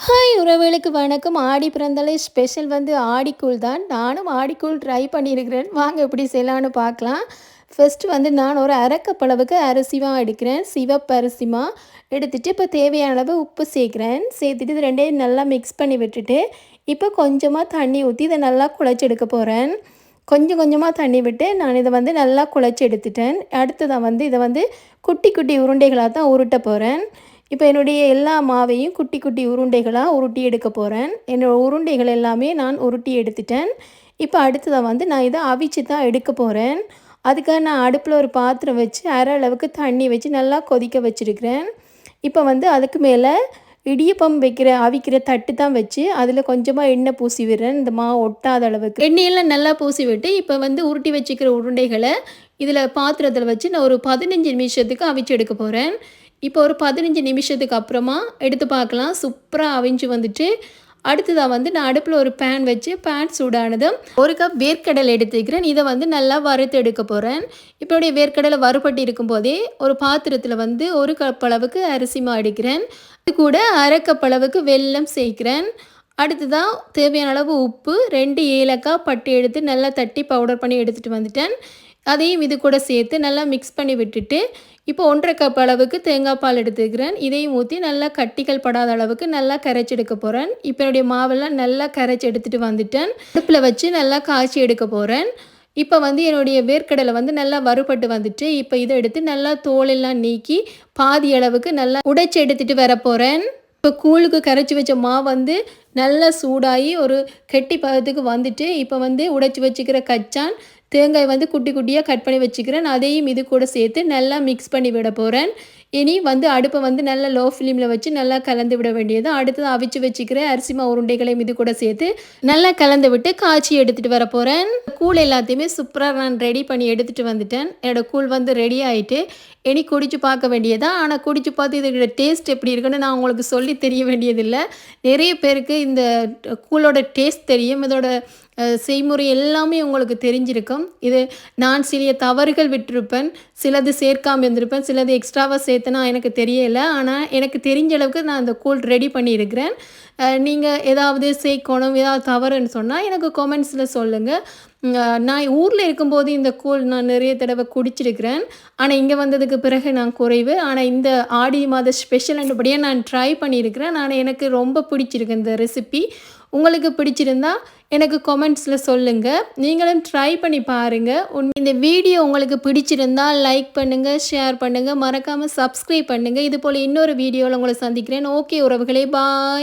Hi உறவுகளுக்கு வணக்கம். ஆடி பிறந்தாலே special வந்து ஆடிக்கூழ் தான். நானும் ஆடிக்கூழ் ட்ரை பண்ணியிருக்கிறேன். வாங்க எப்படி செய்யலான்னு பார்க்கலாம். ஃபஸ்ட்டு வந்து நான் ஒரு அரைக்கப் அளவுக்கு அரிசிமா எடுக்கிறேன். சிவப்பு அரிசிமா எடுத்துட்டு இப்போ தேவையான அளவு உப்பு சேர்க்குறேன். சேர்த்துட்டு இது ரெண்டையும் நல்லா மிக்ஸ் பண்ணி விட்டுட்டு இப்போ கொஞ்சமாக தண்ணி ஊற்றி இதை நல்லா குழச்சி எடுக்க போகிறேன். கொஞ்சம் கொஞ்சமாக தண்ணி விட்டு நான் இதை வந்து நல்லா குழச்சி எடுத்துட்டேன். அடுத்ததான் வந்து இதை வந்து குட்டி குட்டி உருண்டைகளாக தான் உருட்ட போகிறேன். இப்போ என்னுடைய எல்லா மாவையும் குட்டி குட்டி உருண்டைகளாக உருட்டி எடுக்க போகிறேன். என்னோடய உருண்டைகள் எல்லாமே நான் உருட்டி எடுத்துட்டேன். இப்போ அடுத்ததாக வந்து நான் இதை அவிச்சு தான் எடுக்க போகிறேன். அதுக்காக நான் அடுப்பில் ஒரு பாத்திரம் வச்சு அரை அளவுக்கு தண்ணி வச்சு நல்லா கொதிக்க வச்சுருக்கிறேன். இப்போ வந்து அதுக்கு மேலே இடியப்பம் அவிக்கிற தட்டு தான் வச்சு அதில் கொஞ்சமாக எண்ணெய் பூசி விடுறேன். இந்த மாவு ஒட்டாத அளவுக்கு எண்ணெயெல்லாம் நல்லா பூசி விட்டு இப்போ வந்து உருட்டி வச்சுக்கிற உருண்டைகளை இதில் பாத்திரத்தில் வச்சு நான் ஒரு 15 நிமிஷத்துக்கு அவிச்சு எடுக்க போகிறேன். இப்போ ஒரு 15 நிமிஷத்துக்கு அப்புறமா எடுத்து பார்க்கலாம். சூப்பராக அவிஞ்சு வந்துட்டு அடுத்ததாக வந்து நான் அடுப்பில் ஒரு பேன் வச்சு பேன் சூடானதும் ஒரு கப் வேர்க்கடலை எடுத்துக்கிறேன். இதை வந்து நல்லா வறுத்து எடுக்க போகிறேன். இப்போடைய வேர்க்கடலை வறுபட்டு இருக்கும்போதே ஒரு பாத்திரத்தில் வந்து ஒரு கப் அளவுக்கு அரிசிமா எடுக்கிறேன். அது கூட அரை கப் அளவுக்கு வெல்லம் சேர்க்கிறேன். அடுத்ததாக தேவையான அளவு உப்பு, 2 ஏலக்காய் பட்டு எடுத்து நல்லா தட்டி பவுடர் பண்ணி எடுத்துகிட்டு வந்துட்டேன். அதையும் இது கூட சேர்த்து நல்லா மிக்ஸ் பண்ணி விட்டுட்டு இப்போ 1/2 கப் அளவுக்கு தேங்காய் பால் எடுத்துக்கிறேன். இதையும் ஊற்றி நல்லா கட்டிகள் படாத அளவுக்கு நல்லா கரைச்சி எடுக்க போகிறேன். இப்போ என்னுடைய மாவெல்லாம் நல்லா கரைச்சி எடுத்துகிட்டு வந்துட்டேன். அடுப்பில் வச்சு நல்லா காய்ச்சி எடுக்க போகிறேன். இப்போ வந்து என்னுடைய வேர்க்கடலை வந்து நல்லா வறுபட்டு வந்துட்டு இப்போ இதை எடுத்து நல்லா தோலெல்லாம் நீக்கி பாதி அளவுக்கு நல்லா உடைச்சி எடுத்துகிட்டு வர போகிறேன். இப்போ கூழுக்கு கரைச்சி வச்ச மாவு வந்து நல்லா சூடாகி ஒரு கெட்டி பதத்துக்கு வந்துட்டு இப்போ வந்து உடைச்சி வச்சுக்கிற கச்சான் தேங்காய் வந்து குட்டி குட்டியாக கட் பண்ணி வச்சுக்கிறேன். அதையும் இது கூட சேர்த்து நல்லா மிக்ஸ் பண்ணி விட போகிறேன். இனி வந்து அடுப்பை வந்து நல்லா லோ ஃப்ளேமில் வச்சு நல்லா கலந்து விட வேண்டியது. அடுத்தது அவிச்சு வச்சுக்கிற அரிசிமா உருண்டைகளையும் இது கூட சேர்த்து நல்லா கலந்து விட்டு காய்ச்சி எடுத்துகிட்டு வர போகிறேன். கூழ் எல்லாத்தையுமே சூப்பராக நான் ரெடி பண்ணி எடுத்துகிட்டு வந்துட்டேன். என்னோடய கூழ் வந்து ரெடி ஆகிட்டு இனி குடிச்சு பார்க்க வேண்டியதான். ஆனால் குடிச்சு பார்த்து இதோட டேஸ்ட் எப்படி இருக்குன்னு நான் உங்களுக்கு சொல்லி தெரிய வேண்டியதில்லை. நிறைய பேருக்கு இந்த கூழோட டேஸ்ட் தெரியும். இதோட செய்முறை எல்லாமே உங்களுக்கு தெரிஞ்சிருக்கும். இது நான் சில தவறுகள் விட்டிருப்பேன், சிலது சேர்க்காமல் இருந்திருப்பேன், சிலது எக்ஸ்ட்ராவாக சேர்த்தனா எனக்கு தெரியலை. ஆனால் எனக்கு தெரிஞ்ச அளவுக்கு நான் அந்த கூழ் ரெடி பண்ணியிருக்கிறேன். நீங்கள் ஏதாவது சேர்க்கணும் ஏதாவது தவறுன்னு சொன்னால் எனக்கு கமெண்ட்ஸில் சொல்லுங்கள். நான் ஊரில் இருக்கும்போது இந்த கூழ் நான் நிறைய தடவை குடிச்சிருக்கிறேன். ஆனால் இங்கே வந்ததுக்கு பிறகு நான் குறைவு. ஆனால் இந்த ஆடி மாத ஸ்பெஷல்ன்றபடியே நான் ட்ரை பண்ணியிருக்கிறேன். ஆனால் எனக்கு ரொம்ப பிடிச்சிருக்கு இந்த ரெசிபி. உங்களுக்கு பிடிச்சிருந்தா எனக்கு கமெண்ட்ஸில் சொல்லுங்கள். நீங்களும் ட்ரை பண்ணி பாருங்கள். இந்த வீடியோ உங்களுக்கு பிடிச்சிருந்தா லைக் பண்ணுங்கள், ஷேர் பண்ணுங்கள், மறக்காமல் சப்ஸ்கிரைப் பண்ணுங்கள். இது போல் இன்னொரு வீடியோவில் உங்களை சந்திக்கிறேன். ஓகே உறவுகளே, பாய்.